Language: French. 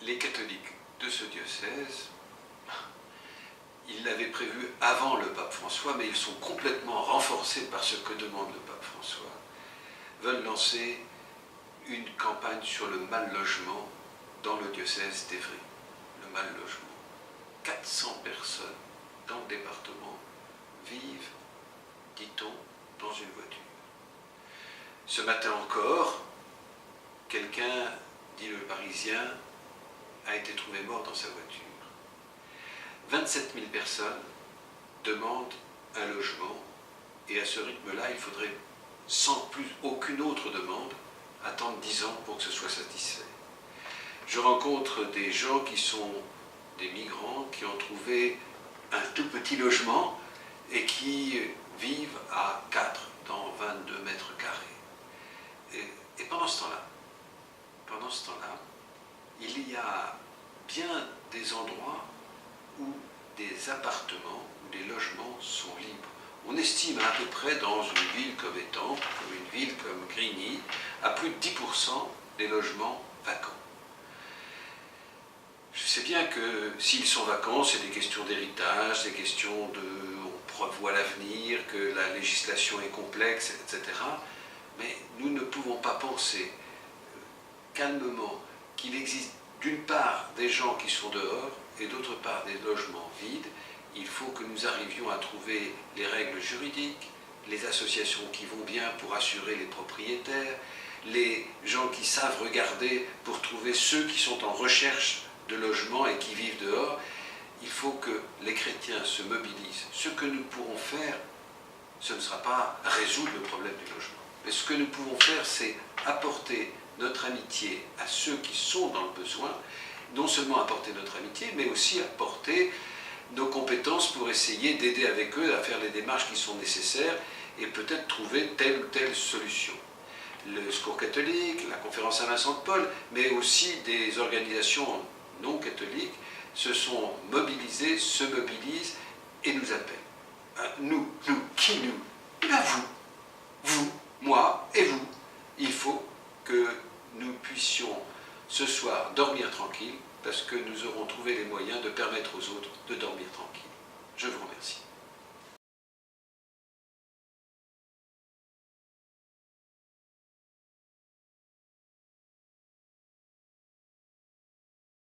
les catholiques de ce diocèse, ils l'avaient prévu avant le pape François, mais ils sont complètement renforcés par ce que demande le pape François, veulent lancer une campagne sur le mal logement dans le diocèse d'Évry. Le mal logement. 400 personnes dans le département vivent, dit-on, dans une voiture. Ce matin encore, quelqu'un, dit le Parisien, a été trouvé mort dans sa voiture. 27 000 personnes demandent un logement, et à ce rythme-là, il faudrait, sans plus aucune autre demande, attendre 10 ans pour que ce soit satisfait. Je rencontre des gens qui sont des migrants, qui ont trouvé un tout petit logement et qui vivent à 4 dans 22 mètres carrés. Et pendant ce temps-là, il y a bien des endroits où des appartements, où des logements sont libres. On estime à peu près dans une ville comme Étampes, comme une ville comme Grigny, à plus de 10% des logements vacants. Je sais bien que s'ils sont vacants, c'est des questions d'héritage, des questions on prévoit l'avenir, que la législation est complexe, etc. Mais nous ne pouvons pas penser calmement qu'il existe d'une part des gens qui sont dehors et d'autre part des logements vides. Il faut que nous arrivions à trouver les règles juridiques, les associations qui vont bien pour assurer les propriétaires, les gens qui savent regarder pour trouver ceux qui sont en recherche de logement et qui vivent dehors. Il faut que les chrétiens se mobilisent. Ce que nous pourrons faire, ce ne sera pas résoudre le problème du logement. Mais ce que nous pouvons faire, c'est apporter notre amitié à ceux qui sont dans le besoin, non seulement apporter notre amitié, mais aussi apporter nos compétences pour essayer d'aider avec eux à faire les démarches qui sont nécessaires et peut-être trouver telle ou telle solution. Le Secours catholique, la Conférence Saint-Vincent-de-Paul, mais aussi des organisations non catholiques se sont mobilisées, se mobilisent et nous appellent. Nous, qui nous? Eh bien vous, moi et vous. Il faut que nous puissions ce soir dormir tranquille parce que nous aurons trouvé les moyens de permettre aux autres de dormir tranquille. Je vous remercie.